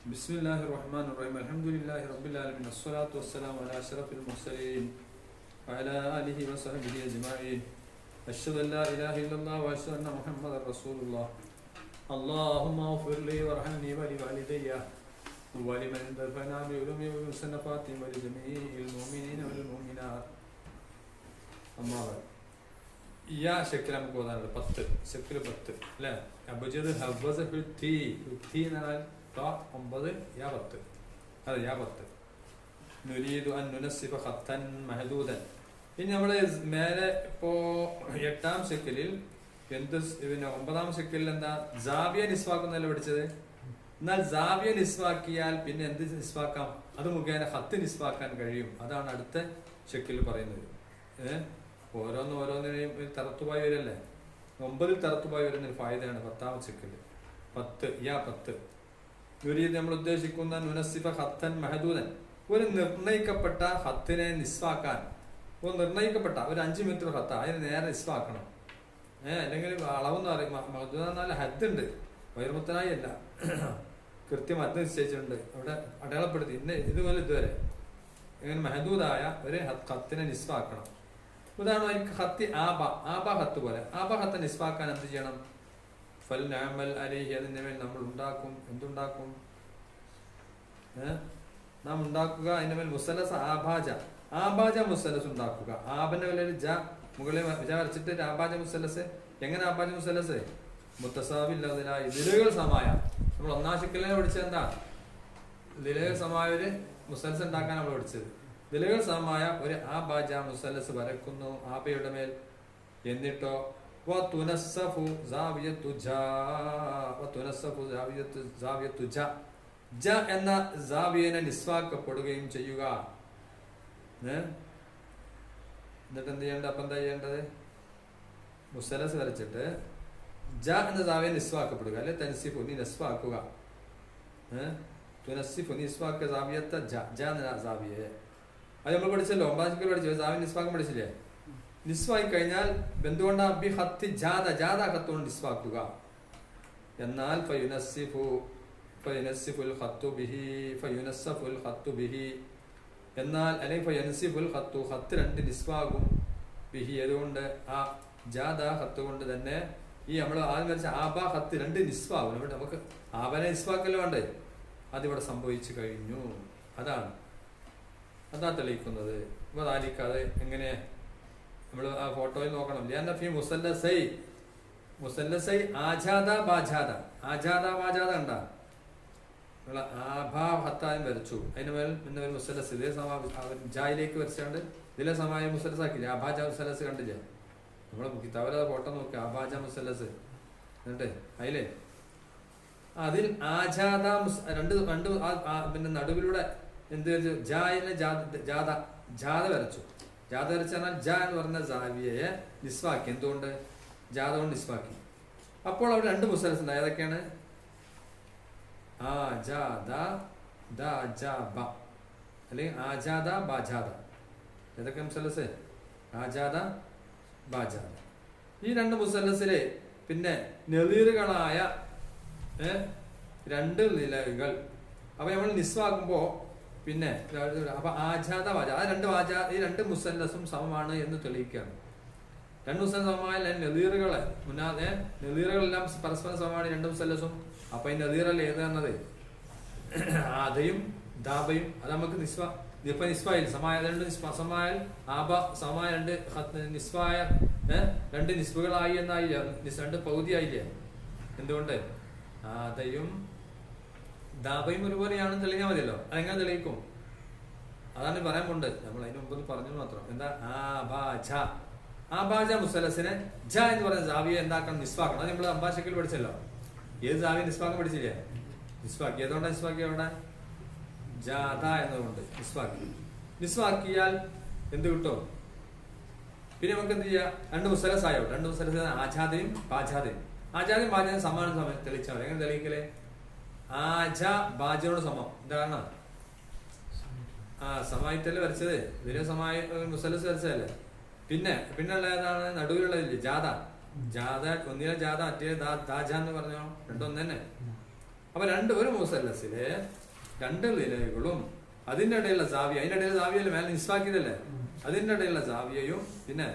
بسم الله الرحمن الرحيم الحمد لله رب العالمين الصلاة والسلام على أشرف المرسلين وعلى آله وصحبه أجمعين أشهد أن لا إله إلا الله وأشهد أن محمدا رسول الله اللهم اغفر لي وارحمني ولوالدي ولمن انتفعنا بعلومي وبمصنفاتي ولجميع المؤمنين والمؤمنات أما بعد يا شكل നമുക്ക് ഓതാനുള്ളത് 10 ശക്ൽ 10 അല്ലേ അബജദ് ഹവ്വസ ഫിൽ തീ എന്നാൽ താ 9 യാ 10 അതെ യാ 10 നുരീദു അൻ നുനസ്സിഫ ഖത്തൻ മഹദൂദൻ. ഇനി നമ്മൾ മേലെ ഇപ്പോ 8ാം ശക്ലിൽ എന്ത് പിന്നെ 9ാം ശക്ലിൽ എന്താ ജാവിയ നിസ്വാക്കുന്നല്ലേ പഠിച്ചത്. എന്നാൽ ജാവിയ നിസ്വാക്കിയാൽ പിന്നെ എന്ത് നിസ്വാക്കാം, അത് മുഖേന ഖത്ത് നിസ്വാക്കാൻ കഴിയും. അതാണ് അടുത്ത ശക്ലിൽ പറയുന്നത്. ഓരോന്നിനെയും തറത്തുപായി വരല്ലേ, 9 തറത്തുപായി വരുന്ന ഒരു ഫായിദയാണ് 10ാം ശക്ലിൽ 10 യാ 10. നമ്മൾ ഉദ്ദേശിക്കുന്ന നുനസ്സിഫ ഖത്തൻ മഹദൂദൻ, ഒരു നിർണയിക്കപ്പെട്ട ഖത്തിനെ നിസ്വാക്കാൻ. ഒരു നിർണയിക്കപ്പെട്ട ഒരു 5 മീറ്റർ ഖത്ത അതിന് നേരെ നിസ്വാക്കണം. അല്ലെങ്കിൽ അളവെന്ന് പറയും മഹദൂദ എന്നാൽ ഹദ് ഉണ്ട്, വൈർമുത്തനായി അല്ല, കൃത്യം ഹദ് നിശ്ചയിച്ചിട്ടുണ്ട്, അവിടെ അടയാളപ്പെടുത്തി ഇതുപോലെ ഇതുവരെ ഇങ്ങനെ മഹദൂദായ ഒരു ഖത്തിനെ നിസ്വാക്കണം. ഉദാഹരണം ഖത്തി ആബ ഖത്ത് പോലെ ആബ ഖത്ത് നിസ്വാക്കാൻ എന്ത് ചെയ്യണം? ഫൽ നഅമൽ അലൈഹി, അതിന്റെ മേൽ നമ്മൾ ഉണ്ടാക്കും. എന്തുണ്ടാക്കും? നാം ഉണ്ടാക്കുക അതിന്റെ മേൽ മുസല്ലസ് ആബാജ മുസല്ലസ് ഉണ്ടാക്കുക. ആബന്റെ മേലെ ജ മുകളിൽ വരച്ചിട്ട് ആബാജ മുസല്ലസ്. എങ്ങനെ ആബാജ മുസല്ലസ്? മുത്തസാബില്ലാതിനായി ദിലുകൾ സമായ. നമ്മൾ 1ാം ശക്ലിനെ പഠിച്ചത് എന്താ? ദിലുകൾ സമായ ഒരു മുസല്ലസ് ഉണ്ടാക്കാൻ നമ്മൾ പഠിച്ചത്. ദിലുകൾ സമായ ഒരു ആബാജ മുസല്ലസ് വരക്കുന്നു ആബയുടെ മേൽ. എന്നിട്ടോ എന്ന സാവിയനെ നിസ്വാക്കപ്പെടുകയും ചെയ്യുക. എന്നിട്ട് എന്ത് ചെയ്യേണ്ടത്? അപ്പൊ എന്താ ചെയ്യേണ്ടത്? മുസല്ലസ് വരച്ചിട്ട് ജ എന്ന സാവിയെ നിസ്വാക്കപ്പെടുക, അല്ലെ തൻസിഫു നീ നിസ്വാക്കുക. തുനസിഫു നിസ്വാക്ക സാവിയത്തെ ജ എന്ന സാവിയെ. അത് നമ്മൾ പഠിച്ചല്ലോ, 9ാം ശക്ലിൽ പഠിച്ചു. സാവിയ നിസ്വാക്കം പഠിച്ചില്ലേ? നിസ്വായി കഴിഞ്ഞാൽ എന്തുകൊണ്ടാ ബി ഖത്തി ജാദ ഖത്തുകൊണ്ട് നിസ്വാക്കുക. എന്നാൽ ഫയുനസ്സിഫുൽ ഖത്തു ബിഹി എന്നാൽ അല്ലെങ്കിൽ ഫയുനസ്സിഫുൽ ഖത്തു ഖത്ത് 2 നിസ്വാകും ബിഹി. അതുകൊണ്ട് ആ ജാദ ഖത്ത് കൊണ്ട് തന്നെ ഈ നമ്മൾ ആദ്യം വരച്ച ആബ ഖത്ത് 2 നിസ്വാകും. അവിടെ നമുക്ക് ആബനെ നിസ്വാക്കല്ലോ വേണ്ടേ, അതിവിടെ സംഭവിച്ചു കഴിഞ്ഞു. അതാ തെളിയിക്കുന്നത്. അപ്പൊ അത് എങ്ങനെ നമ്മൾ ആ ഫോട്ടോയിൽ നോക്കണം. മുസല്ലസൈ ആജാദ ബാജാദ ഉണ്ടാ നിങ്ങൾ ആഭാ ഹത്തായും വരച്ചു. അതിന് മേൽ പിന്നെ ഒരു മുസല്ലസ് ഇതേ ജായിലേക്ക് വരച്ചാണ്ട് ഇതിലെ സമായ മുസല്ലസ് ആക്കില്ലേ. ആഭാജ മുസല്ലസ് കണ്ടില്ലേ? നമ്മളെ കിതാബിലെ ഫോട്ടോ നോക്കി ആഭാജ മുസല്ലസ്. എന്നിട്ട് അതിലേ അതിൽ ആജാദ രണ്ട് പിന്നെ നടുവിലൂടെ എന്ത് വരച്ചു? ജാത വരച്ചു. ജാത വരച്ചാൽ ജ എന്ന് പറഞ്ഞ ജാവിയെ നിസ്വാക്കി. എന്തുകൊണ്ട്? ജാത കൊണ്ട് നിസ്വാക്കി. അപ്പോൾ അവിടെ 2 മുസല്ലസ് ഉണ്ട്. ഏതൊക്കെയാണ്? അല്ലെങ്കിൽ ആജാദ ബാജാദ. ഏതൊക്കെ മുസല്ലസ്? ആജാദ ബാജാദ. ഈ 2 മുസല്ലസിലെ പിന്നെ നെളീറുകളായ 2 നിലകൾ. അപ്പൊ നമ്മൾ നിസ്വാക്കുമ്പോ പിന്നെ അപ്പൊ ആജാദ വാജ ആ 2 വാജ ഈ 2 മുസല്ലസും സമമാണ് എന്ന് തെളിയിക്കുകയാണ്. 2 മുസല്ലസ് സമമായ നെളീറുകളെ നെളീറുകളെല്ലാം പരസ്പരം സമമാണ് 2 മുസല്ലസും. അപ്പൊ ഈ നെളീറൽ ഏതാണത്? ആദയും ദാബയും. അത് നമുക്ക് നിസ്വായിൽ സമായ 2 സമായാൽ ആബ സമായ 2 നിസ്വായ 2 നിസ്ബുകളായി എന്നായില്ല, 2 പകുതിയായില്ലേ? എന്തുകൊണ്ട്? ആദയും ദാബയും ഒരുപോലെയാണെന്ന് തെളിഞ്ഞാൽ മതിയല്ലോ. അതെങ്ങനെ തെളിയിക്കും? അതാണ് പറയാൻ കൊണ്ട് നമ്മൾ അതിന് മുമ്പ് പറഞ്ഞു മാത്രം. എന്താ? ആബാജ മുസല്ലസിനെ ജ എന്ന് പറയുന്ന ജാവിയെ എന്താക്കണം? നിസ്വാക്കണം. അത് നമ്മൾ 5ാം ശക്ലിൽ പഠിച്ചല്ലോ. ഏത് ജാവിയെ നിസ്വാക്കം പഠിച്ചില്ലേ? നിസ്വാക്കി. ഏതുകൊണ്ടാണ് നിസ്വാക്കി? അവിടെ ജാദ എന്നതുകൊണ്ട് നിസ്വാക്കിയാൽ എന്ത് കിട്ടും? പിന്നെ നമുക്ക് എന്ത് ചെയ്യാം? 2 മുസല്ലസ് ആയോ? 2 മുസല്ലസ് ആജാദയും ബാജാദയും. ആജാദയും ബാജാദയും സമാനം സമയം തെളിയിച്ചാൽ എങ്ങനെ തെളിയിക്കലേ? ആജ ബാജയോട് സമം. എന്താണ്? സമായിട്ടല്ലേ വരച്ചത്. ഇതിലെ സമായി മുസല്ലസ് വരച്ചതല്ലേ. പിന്നെ ഉള്ള ഏതാണ്? നടുവിലുള്ളതില്ലേ? ജാത. ഒന്നിലെ ജാത മറ്റേ ദാജ എന്ന് പറഞ്ഞോ. 2 ഒന്ന് തന്നെ. അപ്പൊ ഒരു മുസല്ലസിലെ രണ്ട് നിലകളും അതിൻ്റെ ഇടയിലുള്ള സാവിയ, അതിൻ്റെ ഇടയിലുള്ള സാവിയല്ലേ മേലെ നിസ്വാക്കിയതല്ലേ, അതിൻ്റെ ഇടയിലുള്ള സാവിയയും പിന്നെ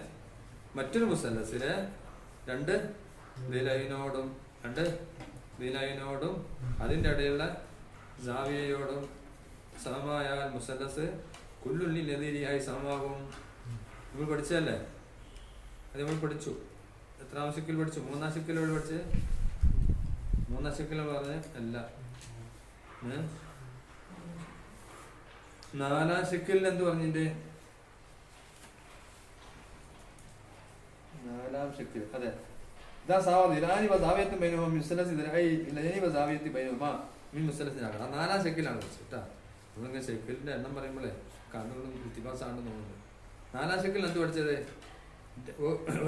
മറ്റൊരു മുസല്ലസിലെ രണ്ട് നിലയിനോടും അതിൻ്റെ ഇടയിലുള്ള സാവിയയോടും സമമായാൽ മുസല്ലസ് കുല്ലുള്ളി നദീരിയായി സമമാകും. നമ്മൾ പഠിച്ചതല്ലേ, അത് നമ്മൾ പഠിച്ചു. എത്രാം ശിക്കിൽ പഠിച്ചു? മൂന്നാം ശിക്കിലോട് പഠിച്ച്. മൂന്നാം ശിക്കിൽ പറഞ്ഞ് അല്ല, നാലാം ശിക്കിൽ എന്ത് പറഞ്ഞിട്ട്? നാലാം ശിക്കിൽ അതെ. ഇതാ സാവധി സാവ്യത്തും ബൈനുമാ മുസല്ലസ് ബൈനുമാ മീൻ മുസല്ലസിനാകണം. നാലാം ശിക്കിലാണ് വെച്ചിട്ടാ. നമ്മളിങ്ങനെ ശിക്കിലിന്റെ എണ്ണം പറയുമ്പോഴേ കണ്ണുകളും വ്യത്യാസമാണെന്ന് തോന്നുന്നത്. നാലാം ശിക്കിൽ എന്ത് പഠിച്ചത്?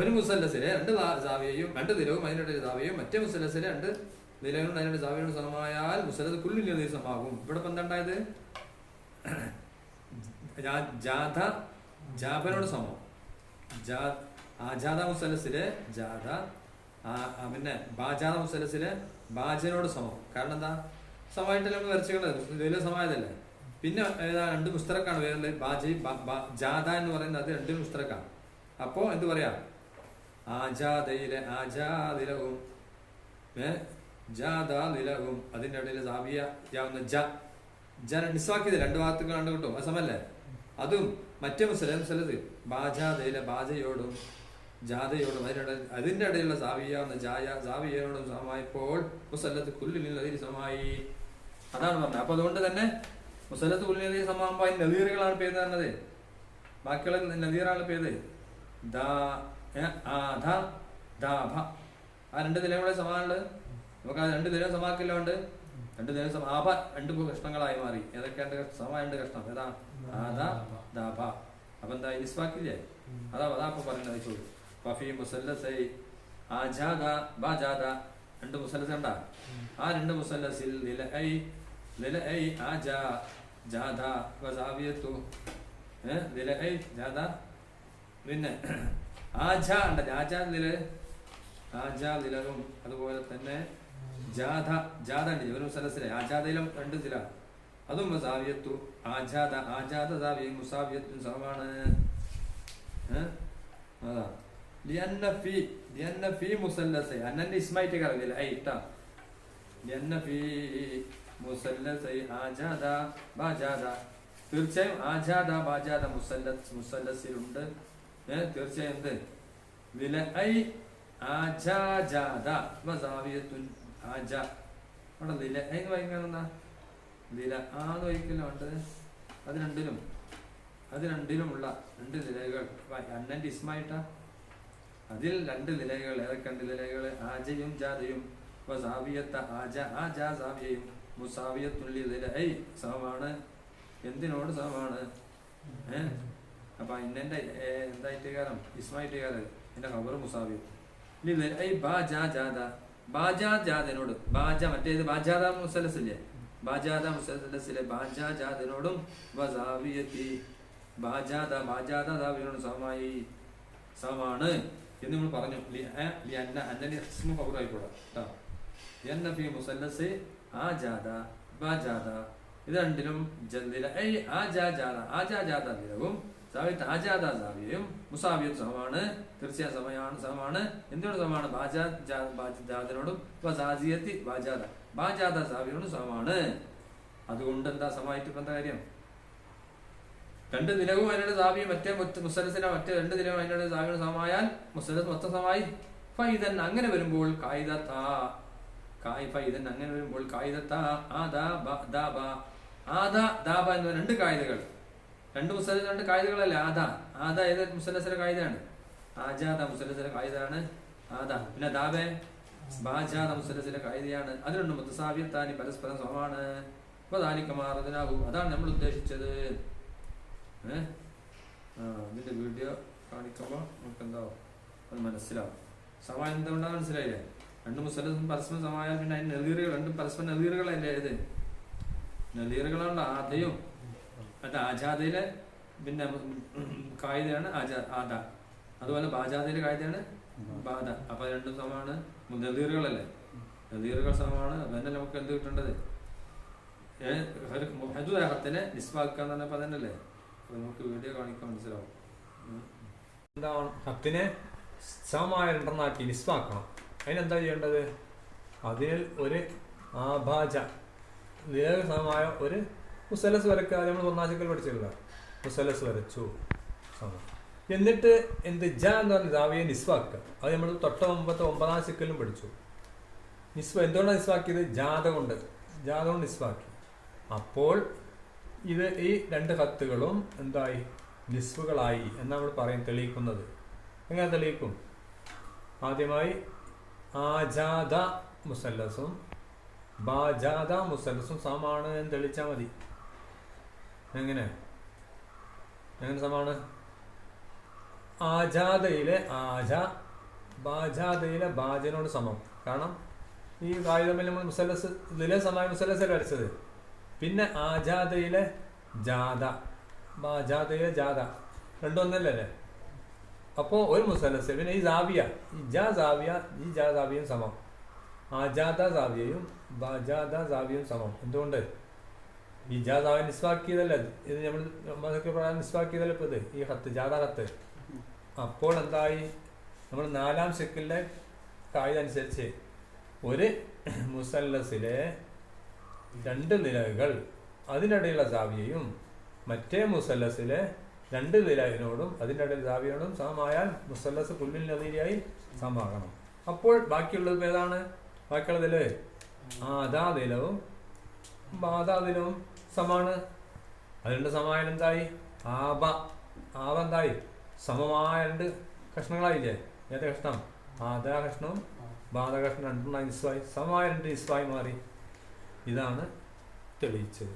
ഒരു മുസല്ലസിലെ രണ്ട് സാവിയയും രണ്ട് നിലവും അതിനിടെ സാവിയയും മറ്റേ മുസല്ലസിലെ രണ്ട് നിലകളും അതിനിടെ സാവിയോട് സമമായാൽ മുസല്ലസ് കുല്ലിൽ സമാകും. ഇവിടെ ഇപ്പം എന്താ ഉണ്ടായത്? ജാഥ ജാബനോട് സമം. ആജാദ മുസല്ലസിലെ ജാഥ പിന്നെ ബാജാദ മുസല്ലസിലെ ബാജനോട് സമം. കാരണം എന്താ? സമമായിട്ടല്ലേ നമ്മൾ വരച്ചുള്ളത്, വലിയ സമായതല്ലേ. പിന്നെ ഏതാ രണ്ട് മുസ്തറക്കാണ് വേറെ ജാഥ എന്ന് പറയുന്നത്, അത് രണ്ടും മുസ്തറക്കാണ്. അപ്പോ എന്ത് പറയാ? ആജാദിലവും ജാദാദിലവും അതിൻ്റെ ഇടയിൽ സാവിയാവുന്ന നിസ്വാക്കിയത് രണ്ട് ഭാഗത്തുകൾ കണ്ടു കിട്ടും. അത് സമല്ലേ. അതും മറ്റേ മുസല്ലസ് ബാജയോടും ജാഥയോടും അതിൻ്റെ ഇടയിലുള്ള സാവിയാവുന്ന സാവിയോടും സമമായപ്പോൾ മുസല്ലത്ത് കുല്ലിൽ നദീർ സമമായി. അതാണ് പറഞ്ഞത്. അപ്പൊ അതുകൊണ്ട് തന്നെ മുസല്ലത്ത് കുല്ലിൽ നദീർ സമാകുമ്പോൾ അതിന് നദീറുകളാണ് പേര് തരുന്നത്. ബാക്കിയുള്ള നദീറാണ് പേര്. ആ രണ്ട് നിലകളെ സമാനുള്ളത്. നമുക്ക് ആ രണ്ട് നില സമാക്കില്ലോണ്ട് രണ്ട് നില ആഭ രണ്ട് കഷ്ണങ്ങളായി മാറി. ഏതൊക്കെയാണ് സമ രണ്ട് കഷ്ണം? ഏതാ? ദാഭ. അപ്പൊ എന്താ നിസ്വാക്കില്ലേ? അതാ അപ്പൊ പറയുന്നത്. ചോദിച്ചു ഫഫി മുസല്ലസൈ ആജാദ ബാജാദ രണ്ട് മുസല്ലസ് ഉണ്ടാ. ആ രണ്ട് മുസല്ലസിൽ നിലഐ ആജാ ജാദ വസാവിയത്തു നിലഐ ജാദ. പിന്നെ ആജാ ഉണ്ടല്ലേ, ആജാ നിലവും അതുപോലെ തന്നെ ജാഥ ഉണ്ട് ഒരു മുസല്ലസിലെ. ആജാദയിലും രണ്ട് ചില അതും മുസാവിയത്തു ആജാദ സാവിയും മുസാവിയത്തും സമമാണ്. അതാ ലിയന്ന ഫീ മുസല്ലസൈ അന്നന്റെ ഇസ്മായിട്ട് കറിയില്ല ഐട്ടാ. ലിയന്ന ഫീ മുസല്ലസൈ ആജാദ ബാജാദ. തീർച്ചയായും ആജാദ ബാജാദ മുസല്ലസിലുണ്ട്. തീർച്ചയായും എന്ത്? വിലഐ ആജാജാദ വസാവിയത്തുൻ ആജ. അവിടെ വില എന്ന് വായിക്കാൻ എന്താ? വില ആന്ന് വായിക്കല്ലോ ഉണ്ട്. അത് രണ്ടിലുമുള്ള രണ്ട് നിലകൾ അന്നന്റെ ഇസ്മായിട്ടാ. അതിൽ രണ്ട് നിലകൾ. ഏതൊക്കെ രണ്ട് നിലകൾ? ആജയും ജാതയും വസാവിയത്ത ആജാ സാവിയയും മുസാവിയത്തുള്ളി നിലൈ സമമാണ്. എന്തിനോട് സമമാണ്? അപ്പൊ ഇന്നെ എന്തായിട്ട് കാരണം ഇസ്മായിട്ട് കാരണം എന്റെ ഖബർ മുസാവിയത്ത്. ബാജാജാദനോട് മറ്റേത് ബാജാദ മുസല്ലസില്ലേ, ബാജാദ മുസല്ലസിലെ ബാജാജാദനോടും വസാവിയത്തി ബാജാദാവിനോട് സമാണ് എന്ന് നമ്മൾ പറഞ്ഞു. മുസല്ലസ് ആജാദ ബാജാദ ഇത് രണ്ടിലും ആജാജാദവും ആജാദാവിയും മുസാവിയത്ത് സമമാണ്. തീർച്ചയായും സമമാണ്. എന്തിനോട് സമമാണ്? ബാജാദനോടും ബാജാദ സാവിയോടും സമമാണ്. അതുകൊണ്ട് എന്താ സമമായിട്ട് ഇപ്പം എന്താ കാര്യം? രണ്ട് നിലവും അതിനോട് സാവിയും മറ്റേ മുസല്ലസിനെ മറ്റേ രണ്ട് നിലവും അതിനോട് സാവിയോട് സമമായാൽ മുസല്ലസ് മൊത്തം സമമായി. ഫൈദൻ അങ്ങനെ വരുമ്പോൾ എന്ന രണ്ട് കായികകൾ, രണ്ട് മുസല്ലസ് രണ്ട് കായികകളല്ലേ. ആദ ഏത് മുസല്ലസിലെ കായികയാണ്? ആജാദ മുസല്ലസിലെ കായികയാണ് ആദ. പിന്നെ ദാബെ ബാജാദ മുസല്ലസിലെ കായികയാണ്. അത് രണ്ടും മുത്തസാവിയത്താനി പരസ്പരം സമമാണ്. അപ്പൊ ദാലിക്കമാറതിനാകും. അതാണ് നമ്മൾ ഉദ്ദേശിച്ചത്. ഇതിന്റെ വീഡിയോ കാണിക്കുമ്പോൾ നമുക്ക് എന്താവും അത് മനസ്സിലാവും. സമാനം എന്തുകൊണ്ടാണ് മനസ്സിലായില്ലേ? രണ്ട് മുസല്ലസും പരസ്പരം സമായാൽ പിന്നെ അതിന് നദീറുകൾ രണ്ടും പരസ്പരം നദീറുകളല്ലേ. ഏത് നദീറുകളുണ്ട്? ആദയും മറ്റേ ആജാദയിലെ പിന്നെ കായികയാണ് ആദ. അതുപോലെ ബാജാദയിലെ കായികയാണ് ബാധ. അപ്പൊ രണ്ടും സമാണ് നദീറുകളല്ലേ. നദീറുകൾ സമമാണ്. അതന്നെ നമുക്ക് എന്ത് കിട്ടേണ്ടത്? മഹദൂദായ ഹത്തിനെ നിസ്ബാക്കുക എന്ന് പറഞ്ഞപ്പോൾ അതന്നല്ലേ. അപ്പോൾ നമുക്ക് വീഡിയോ കാണിക്കാൻ മനസ്സിലാവും. എന്താണ് ഹത്തിനെ സമമായ രണ്ടെണ്ണാക്കി നിസ്ബാക്കണം. അതിനെന്താ ചെയ്യേണ്ടത്? അതിൽ ഒരു ആഭാജ സമമായ ഒരു മുസലസ് വരക്കുക. നമ്മൾ ഒന്നാശക്കൽ പഠിച്ചില്ല, മുസലസ് വരച്ചു സമം. എന്നിട്ട് എന്ത് ജ എന്ന് പറഞ്ഞ ദാവിയെ നിസ്വാക്കുക. അത് നമ്മൾ തൊട്ട മുമ്പത്തെ 9ാം ശിക്കലും പഠിച്ചു. എന്തുകൊണ്ടാണ് നിസ്വാക്കിയത്? ജാത കൊണ്ട് നിസ്വാക്കി. അപ്പോൾ ഇത് ഈ 2 ഹത്തുകളും എന്തായി? നിസ്വുകളായി എന്ന് നമ്മൾ തെളിയിക്കുന്നത്. എങ്ങനെ തെളിയിക്കും? ആദ്യമായി ആജാദ മുസല്ലസും ബാജാദ മുസല്ലസും സമാണ് എന്ന് തെളിച്ചാൽ മതി. എങ്ങനെ സമാണ്? ആജാദയിലെ ആജ ബാജാദയിലെ ബാജനോട് സമം. കാരണം ഈ കായികമിൽ നമ്മൾ മുസല്ലസ് ഇതിലെ സമായ മുസല്ലസ് വരച്ചത്. പിന്നെ ആജാദയിലെ ജാദ ബാജാദയിലെ ജാദ രണ്ടൊന്നല്ലേ? അപ്പോൾ ഒരു മുസല്ലസ്. പിന്നെ ഈ ജാവിയ, ഈ ജാവിയും സമം. ആജാദ ജാവിയയും ബാജാദ ജാവിയും സമം. എന്തുകൊണ്ട്? ഈ ജാദാവിനെ നിസ്വാക്കിയതല്ല ഇത്. നമ്മൾ പ്രകാരം നിസ്വാക്കിയതല്ല ഇപ്പോൾ ഇത് ഈ ഹത്ത് ജാദ ഹത്ത്. അപ്പോൾ എന്തായി? നമ്മൾ 4ാം ശിക്കലിലെ കായിക അനുസരിച്ച് ഒരു മുസല്ലസിലെ 2 നിലകൾ അതിനിടയിലുള്ള ജാവിയയും മറ്റേ മുസല്ലസിലെ 2 നിലയിനോടും അതിൻ്റെ ഇടയിൽ ജാവിയോടും സമമായാൽ മുസല്ലസ് കുല്ലിൽ നദീരിയായി സമമാകണം. അപ്പോൾ ബാക്കിയുള്ളത് ഏതാണ്? ബാക്കിയുള്ളതിൽ ആദാ നിലവും ബാധാ നിലവും സമാണ്. അതുകൊണ്ട് സമമായാൽ എന്തായി? ആബ എന്തായി? സമമായ 2 കഷ്ണങ്ങളായില്ലേ? ഏത് കഷ്ണം? ആദാ കഷ്ണവും ബാധ കഷ്ണം 2 നിസ്വായി സമമായ 2 നിസ്വായി മാറി. ഇതാണ് തെളിയിച്ചത്.